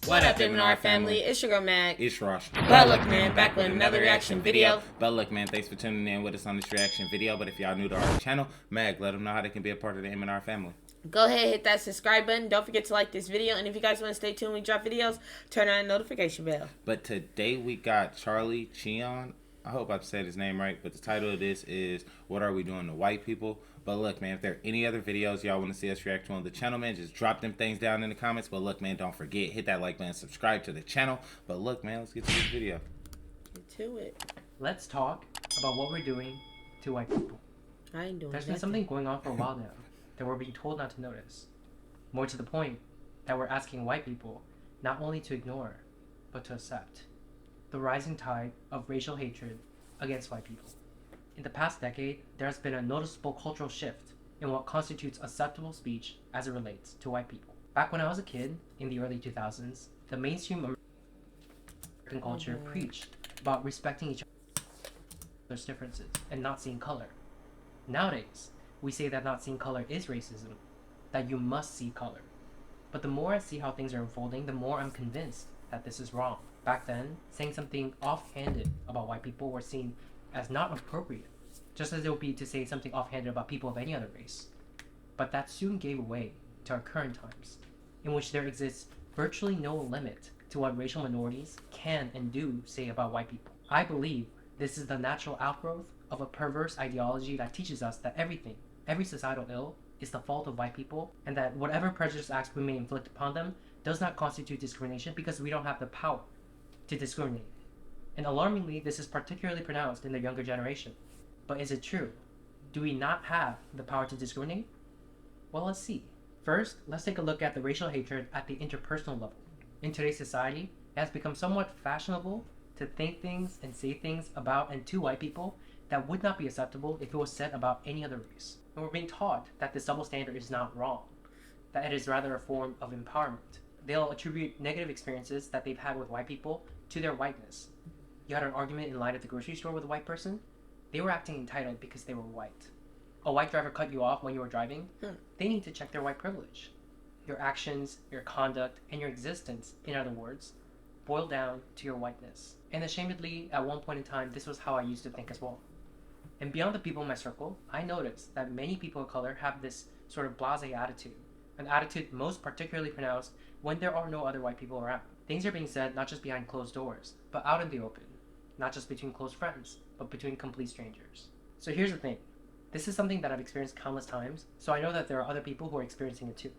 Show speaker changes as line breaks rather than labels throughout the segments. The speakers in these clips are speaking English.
What up, Magg&R family? It's your girl Mag.
It's Rosh.
But look, man, back with another reaction video.
But look, man, thanks for tuning in with us on this reaction video. But if y'all new to our channel, Mag, let them know how they can be a part of the M&R family.
Go ahead, hit that subscribe button. Don't forget to like this video. And if you guys want to stay tuned when we drop videos, turn on the notification bell.
But today we got Charlie Cheon. I hope I've said his name right. But the title of this is What Are We Doing to White People? But look, man, if there are any other videos y'all want to see us react to on the channel, man, just drop them things down in the comments. But look, man, don't forget, hit that like button, subscribe to the channel. But look, man, let's get to this video.
Get to it.
Let's talk about what we're doing to white people.
I ain't doing
There's been
nothing.
something going on for a while now that we're being told not to notice. More to the point, that we're asking white people not only to ignore, but to accept. The rising tide of racial hatred against white people. In the past decade, there has been a noticeable cultural shift in what constitutes acceptable speech as it relates to white people. Back when I was a kid, in the early 2000s, the mainstream American culture preached about respecting each other's differences and not seeing color. Nowadays, we say that not seeing color is racism, that you must see color. But the more I see how things are unfolding, the more I'm convinced that this is wrong. Back then, saying something offhanded about white people were seen as not appropriate, just as it would be to say something offhanded about people of any other race. But that soon gave way to our current times, in which there exists virtually no limit to what racial minorities can and do say about white people. I believe this is the natural outgrowth of a perverse ideology that teaches us that every societal ill is the fault of white people, and that whatever prejudice acts we may inflict upon them does not constitute discrimination because we don't have the power to discriminate. And alarmingly, this is particularly pronounced in the younger generation. But is it true? Do we not have the power to discriminate? Well, let's see. First, let's take a look at the racial hatred at the interpersonal level. In today's society, it has become somewhat fashionable to think things and say things about and to white people that would not be acceptable if it was said about any other race. And we're being taught that this double standard is not wrong, that it is rather a form of empowerment. They'll attribute negative experiences that they've had with white people to their whiteness. You had an argument in line at the grocery store with a white person? They were acting entitled because they were white. A white driver cut you off when you were driving? They need to check their white privilege. Your actions, your conduct, and your existence, in other words, boil down to your whiteness. And ashamedly, at one point in time, this was how I used to think as well. And beyond the people in my circle, I noticed that many people of color have this sort of blasé attitude, an attitude most particularly pronounced when there are no other white people around. Things are being said not just behind closed doors, but out in the open. Not just between close friends, but between complete strangers. So here's the thing. This is something that I've experienced countless times, so I know that there are other people who are experiencing it too.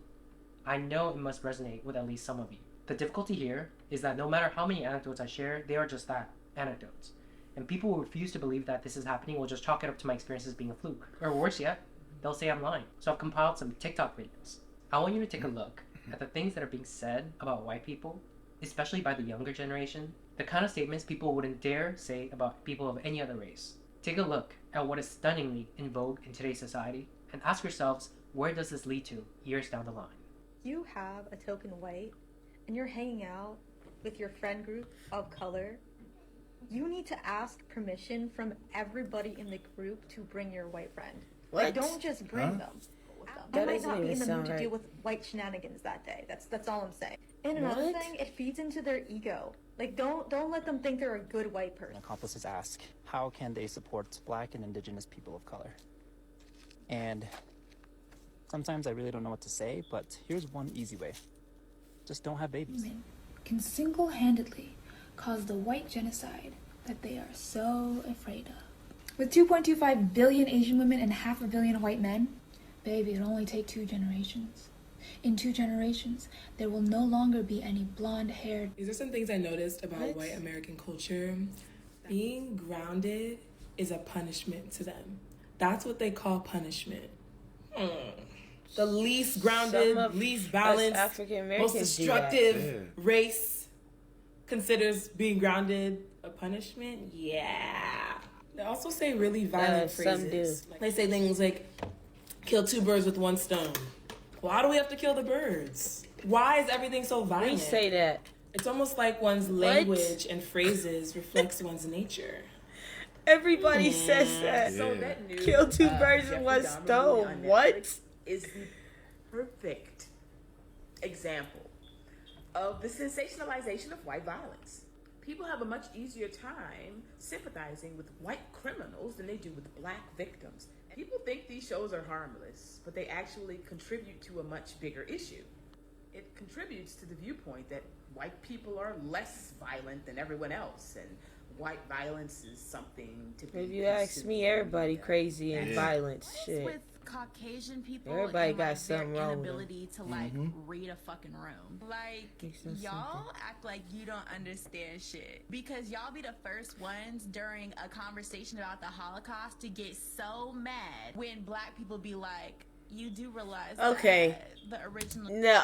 I know it must resonate with at least some of you. The difficulty here is that no matter how many anecdotes I share, they are just that, anecdotes. And people who refuse to believe that this is happening will just chalk it up to my experiences being a fluke. Or worse yet, they'll say I'm lying. So I've compiled some TikTok videos. I want you to take a look at the things that are being said about white people, especially by the younger generation, the kind of statements people wouldn't dare say about people of any other race. Take a look at what is stunningly in vogue in today's society, and ask yourselves, where does this lead to years down the line?
You have a token white, and you're hanging out with your friend group of color. You need to ask permission from everybody in the group to bring your white friend.
What?
Like, don't just bring them.
That
I might
doesn't
not be
even
in the mood
sound
to
right.
deal with white shenanigans that day. That's all I'm saying. And another
What?
thing, it feeds into their ego. Like, don't let them think they're a good white person.
Accomplices ask, how can they support Black and Indigenous people of color? And sometimes I really don't know what to say, but here's one easy way. Just don't have babies.
Women can single-handedly cause the white genocide that they are so afraid of. With 2.25 billion Asian women and 500 million white men, baby, it'll only take 2 generations. In 2 generations, there will no longer be any blonde-haired.
These are some things I noticed about white American culture. Being grounded is a punishment to them. That's what they call punishment. The least grounded, least balanced, most destructive race considers being grounded a punishment. Yeah. They also say really violent phrases. They say things like, kill 2 birds with 1 stone. Why do we have to kill the birds? Why is everything so violent?
We say that.
It's almost like one's language and phrases reflects one's nature.
Everybody says that.
Yeah.
So that new
Kill 2 birds with 1 stone. What?
Is the perfect example of the sensationalization of white violence. People have a much easier time sympathizing with white criminals than they do with black victims. People think these shows are harmless, but they actually contribute to a much bigger issue. It contributes to the viewpoint that white people are less violent than everyone else, and white violence is something to be.
If you ask me, everybody crazy and violent shit.
With Caucasian people,
Everybody
and,
got
like,
something
their
wrong with
inability to read a fucking room. Like, y'all act like you don't understand shit because y'all be the first ones during a conversation about the Holocaust to get so mad when black people be like, you do realize that the original
No.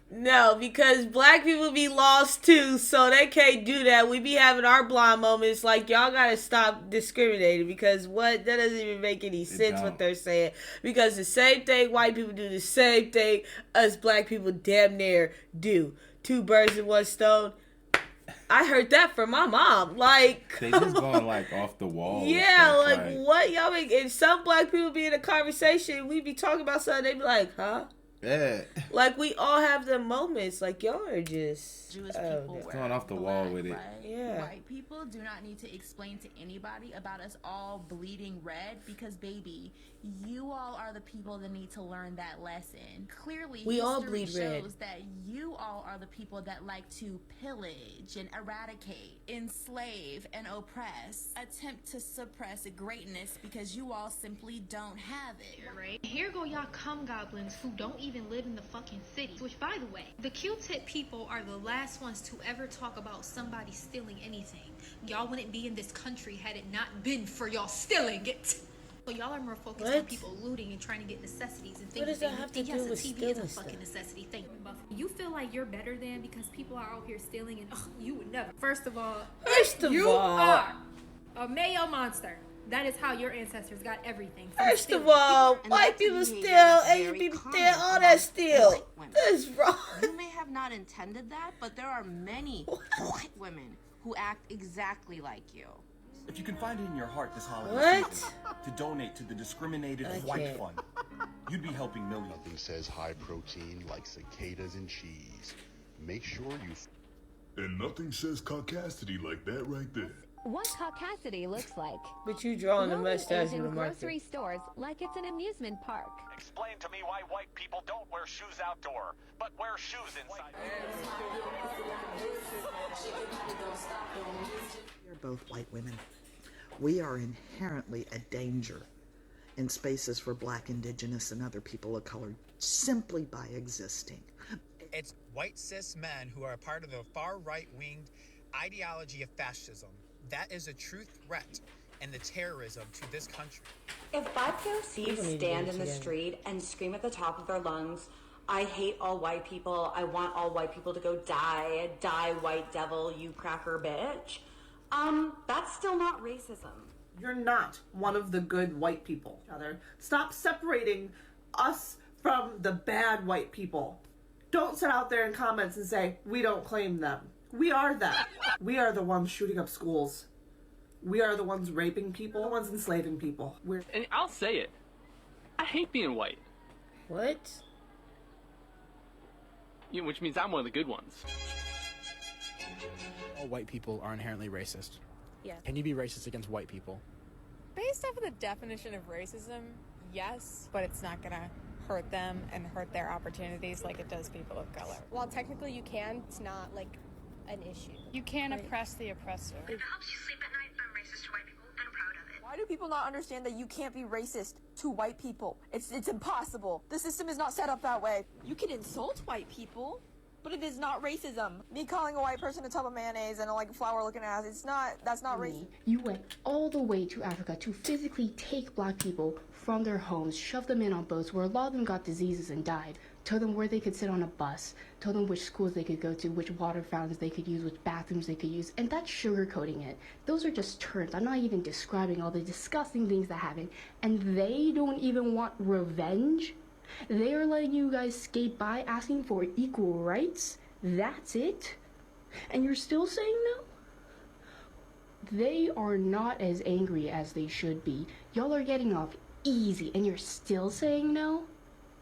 No, because black people be lost too, so they can't do that. We be having our blind moments. Like, y'all gotta stop discriminating, because that doesn't even make any sense what they're saying. Because the same thing white people do, the same thing us black people damn near do. Two birds in one stone. I heard that from my mom. Like,
they just going like off the wall.
Yeah, like what y'all make? And some black people be in a conversation, we be talking about something, they be like, huh?
Yeah.
Like, we all have the moments. Like, y'all are just
Jewish people were
going off the wall with it.
Right?
Yeah.
White people do not need to explain to anybody about us all bleeding red because, baby, you all are the people that need to learn that lesson. Clearly,
we all
history
bleed red.
shows that you all are the people that like to pillage and eradicate, enslave and oppress, attempt to suppress greatness because you all simply don't have it.
Right? Here go y'all cum goblins who don't even live in the fucking city. Which, by the way, the Q-tip people are the last ones to ever talk about somebody stealing anything. Y'all wouldn't be in this country had it not been for y'all stealing it. So y'all are more focused on people looting and trying to get necessities and things.
What does that have to do with
TV is a fucking necessity thing. You feel like you're better than because people are out here stealing and you would never. First of all, you are a Mayo monster. That is how your ancestors got everything.
First of all, white people steal, Asian people steal, all that steal. That's wrong.
You may have not intended that, but there are many white women who act exactly like you.
If you can find it in your heart this holiday season to donate to the Discriminated White Fund, you'd be helping millions.
Nothing says high protein like cicadas and cheese. Make sure you...
And nothing says caucasity like that right there.
What caucasity looks like.
But you drawing the mustache
in
in the
grocery stores like it's an amusement park.
Explain to me why white people don't wear shoes outdoor, but wear shoes inside.
We're both white women. We are inherently a danger in spaces for Black, Indigenous, and other people of color simply by existing.
It's white cis men who are a part of the far right-winged ideology of fascism. That is a true threat and the terrorism to this country.
If BIPOCs stand in the street and scream at the top of their lungs, I hate all white people, I want all white people to go die, die white devil, you cracker bitch, that's still not racism.
You're not one of the good white people. Stop separating us from the bad white people. Don't sit out there in comments and say, we don't claim them. We are that. We are the ones shooting up schools. We are the ones raping people, the ones enslaving people.
And I'll say it. I hate being white.
What?
Yeah, which means I'm one of the good ones.
All white people are inherently racist.
Yes.
Can you be racist against white people?
Based off of the definition of racism, yes, but it's not gonna hurt them and hurt their opportunities like it does people of color.
While technically you can, it's not like an issue.
You can't oppress the oppressor.
It helps you sleep at night. I'm racist to white people and I'm proud of it.
Why do people not understand that you can't be racist to white people? It's impossible. The system is not set up that way. You can insult white people, but it is not racism. Me calling a white person a tub of mayonnaise and a flower looking ass, that's not racist.
You went all the way to Africa to physically take Black people from their homes, shove them in on boats where a lot of them got diseases and died, told them where they could sit on a bus, told them which schools they could go to, which water fountains they could use, which bathrooms they could use, and that's sugarcoating it. Those are just terms. I'm not even describing all the disgusting things that happen, and they don't even want revenge. They are letting you guys skate by asking for equal rights. That's it? And you're still saying no? They are not as angry as they should be. Y'all are getting off easy and you're still saying no?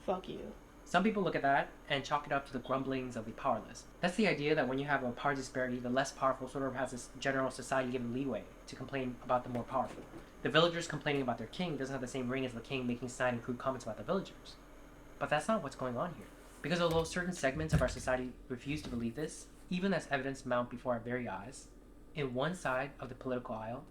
Fuck you.
Some people look at that and chalk it up to the grumblings of the powerless. That's the idea that when you have a power disparity, the less powerful sort of has this general society given leeway to complain about the more powerful. The villagers complaining about their king doesn't have the same ring as the king making snide and crude comments about the villagers. But that's not what's going on here. Because although certain segments of our society refuse to believe this, even as evidence mount before our very eyes, in one side of the political aisle,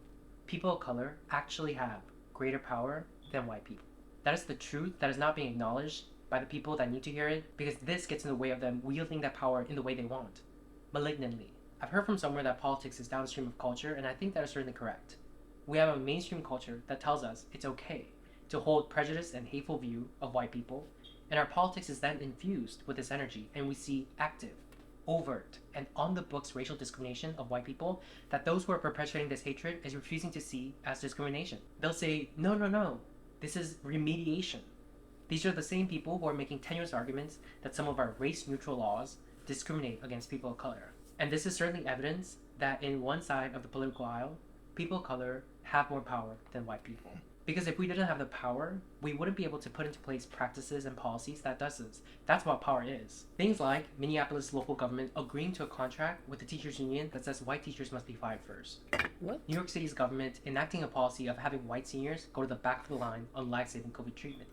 people of color actually have greater power than white people. That is the truth that is not being acknowledged by the people that need to hear it, because this gets in the way of them wielding that power in the way they want, malignantly. I've heard from somewhere that politics is downstream of culture, and I think that is certainly correct. We have a mainstream culture that tells us it's okay to hold prejudice and hateful view of white people, and our politics is then infused with this energy, and we see active, overt, and on-the-books racial discrimination of white people that those who are perpetuating this hatred is refusing to see as discrimination. They'll say, no, this is remediation. These are the same people who are making tenuous arguments that some of our race-neutral laws discriminate against people of color. And this is certainly evidence that in one side of the political aisle, people of color have more power than white people. Because if we didn't have the power, we wouldn't be able to put into place practices and policies that does this. That's what power is. Things like Minneapolis local government agreeing to a contract with the teachers union that says white teachers must be fired first.
What?
New York City's government enacting a policy of having white seniors go to the back of the line on life-saving COVID treatment.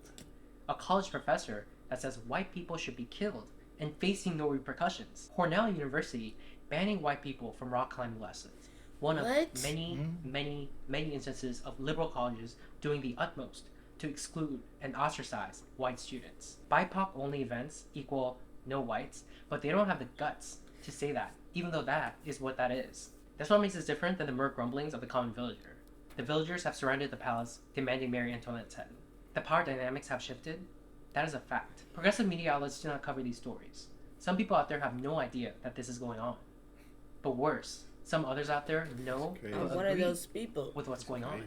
A college professor that says white people should be killed and facing no repercussions. Cornell University banning white people from rock climbing lessons. One of many instances of liberal colleges doing the utmost to exclude and ostracize white students. BIPOC-only events equal no whites, but they don't have the guts to say that, even though that is what that is. That's what makes us different than the mere grumblings of the common villager. The villagers have surrounded the palace, demanding Marie Antoinette's head. The power dynamics have shifted. That is a fact. Progressive media outlets do not cover these stories. Some people out there have no idea that this is going on. But worse, some others out there know
what are those people
with what's going on.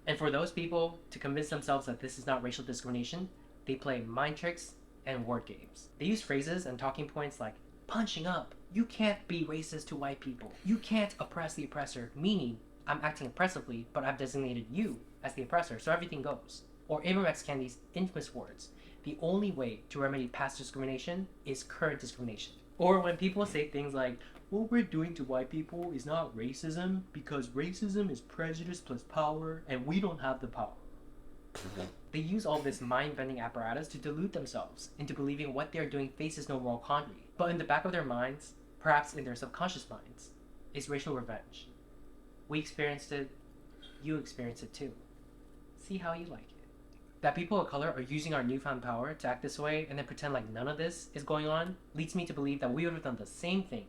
And for those people to convince themselves that this is not racial discrimination, they play mind tricks and word games. They use phrases and talking points like punching up. You can't be racist to white people. You can't oppress the oppressor, meaning I'm acting oppressively, but I've designated you as the oppressor, so everything goes. Or Ibram X. Kendi's infamous words, the only way to remedy past discrimination is current discrimination. Or when people say things like, what we're doing to white people is not racism because racism is prejudice plus power and we don't have the power. They use all this mind-bending apparatus to delude themselves into believing what they're doing faces no moral quandary. But in the back of their minds, perhaps in their subconscious minds, is racial revenge. We experienced it, you experienced it too. See how you like it. That people of color are using our newfound power to act this way and then pretend like none of this is going on leads me to believe that we would have done the same thing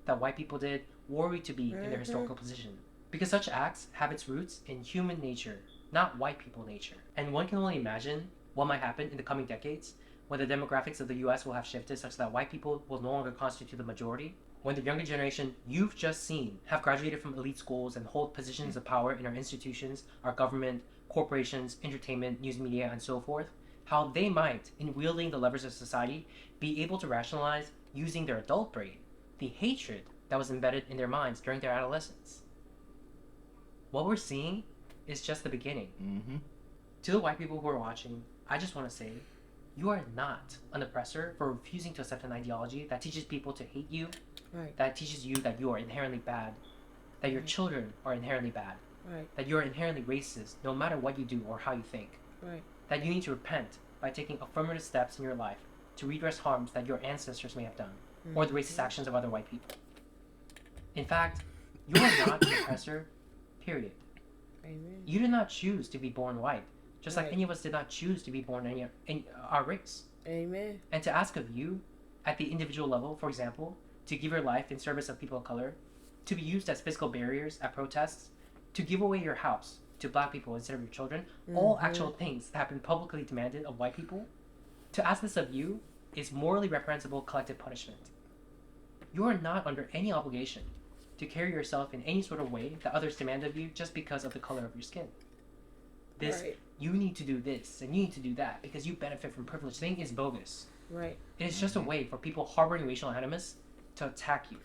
that white people did were we to be in their historical position. Because such acts have its roots in human nature, not white people nature. And one can only imagine what might happen in the coming decades when the demographics of the US will have shifted such that white people will no longer constitute the majority, when the younger generation you've just seen have graduated from elite schools and hold positions of power in our institutions, our government, corporations, entertainment, news media, and so forth, how they might, in wielding the levers of society, be able to rationalize, using their adult brain, the hatred that was embedded in their minds during their adolescence. What we're seeing is just the beginning. To the white people who are watching, I just want to say, you are not an oppressor for refusing to accept an ideology that teaches people to hate you, that teaches you that you are inherently bad, that your children are inherently bad, that you are inherently racist no matter what you do or how you think, that you need to repent by taking affirmative steps in your life to redress harms that your ancestors may have done, or the racist actions of other white people. In fact, you are not an oppressor, period.
Amen.
You did not choose to be born white, just like any of us did not choose to be born in our race.
Amen.
And to ask of you, at the individual level, for example, to give your life in service of people of color, to be used as physical barriers at protests, to give away your house to black people instead of your children, all actual things that have been publicly demanded of white people, to ask this of you is morally reprehensible collective punishment. You are not under any obligation to carry yourself in any sort of way that others demand of you just because of the color of your skin. This, you need to do this, and you need to do that because you benefit from privilege thing is bogus.
Right.
It is just a way for people harboring racial animus to attack you,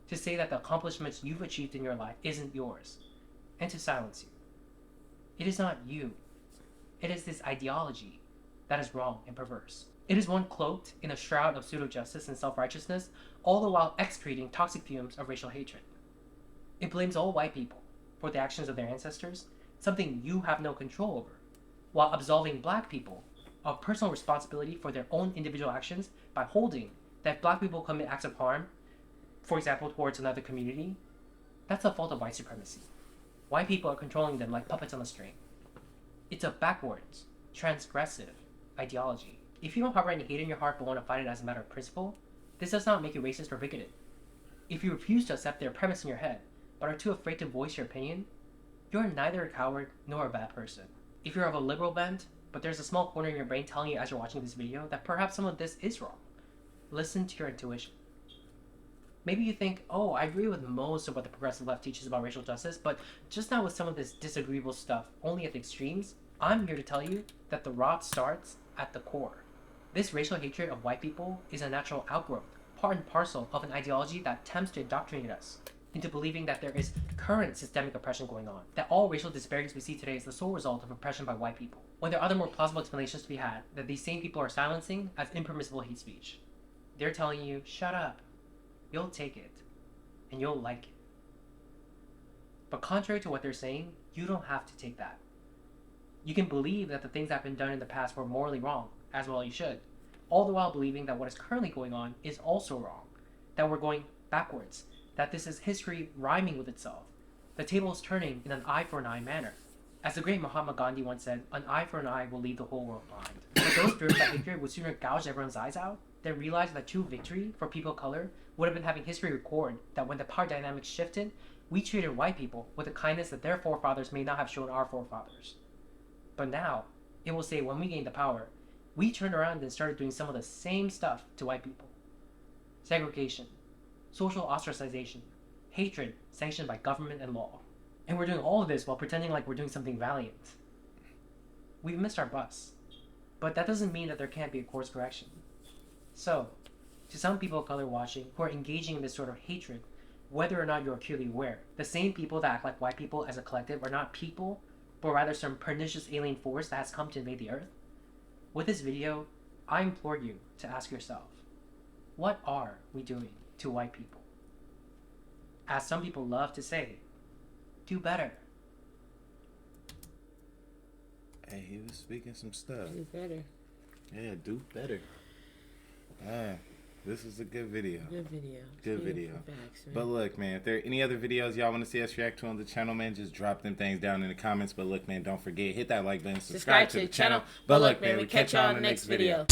to say that the accomplishments you've achieved in your life isn't yours, and to silence you. It is not you. It is this ideology that is wrong and perverse. It is one cloaked in a shroud of pseudo-justice and self-righteousness, all the while excreting toxic fumes of racial hatred. It blames all white people for the actions of their ancestors, something you have no control over, while absolving black people of personal responsibility for their own individual actions by holding that if black people commit acts of harm, for example, towards another community, that's the fault of white supremacy. White people are controlling them like puppets on a string. It's a backwards, transgressive ideology. If you don't harbor any hate in your heart but want to fight it as a matter of principle, this does not make you racist or bigoted. If you refuse to accept their premise in your head, but are too afraid to voice your opinion, you're neither a coward nor a bad person. If you're of a liberal bent, but there's a small corner in your brain telling you as you're watching this video that perhaps some of this is wrong, listen to your intuition. Maybe you think, oh, I agree with most of what the progressive left teaches about racial justice, but just not with some of this disagreeable stuff, only at the extremes. I'm here to tell you that the rot starts at the core. This racial hatred of white people is a natural outgrowth, part and parcel of an ideology that attempts to indoctrinate us into believing that there is current systemic oppression going on, that all racial disparities we see today is the sole result of oppression by white people, when there are other more plausible explanations to be had that these same people are silencing as impermissible hate speech. They're telling you, shut up, you'll take it, and you'll like it. But contrary to what they're saying, you don't have to take that. You can believe that the things that have been done in the past were morally wrong, as well you should, all the while believing that what is currently going on is also wrong, that we're going backwards, that this is history rhyming with itself. The table is turning in an eye for an eye manner. As the great Mahatma Gandhi once said, an eye for an eye will leave the whole world blind. But those driven by hatred would sooner gouge everyone's eyes out than realize that true victory for people of color would have been having history record that when the power dynamics shifted, we treated white people with the kindness that their forefathers may not have shown our forefathers. But now, it will say when we gained the power, we turned around and started doing some of the same stuff to white people. Segregation, social ostracization, hatred sanctioned by government and law. And we're doing all of this while pretending like we're doing something valiant. We've missed our bus. But that doesn't mean that there can't be a course correction. So, to some people of color watching who are engaging in this sort of hatred, whether or not you're acutely aware, the same people that act like white people as a collective are not people, but rather some pernicious alien force that has come to invade the earth. With this video, I implore you to ask yourself, what are we doing to white people? As some people love to say, do better.
Hey, he was speaking some stuff.
Do better.
Yeah, do better. This is a good video.
Good video.
Good video.
Facts,
but look, man, if there are any other videos y'all want to see us react to on the channel, man, just drop them things down in the comments. But look, man, don't forget, hit that like button, subscribe to the channel. But look, man, we catch y'all on the next video.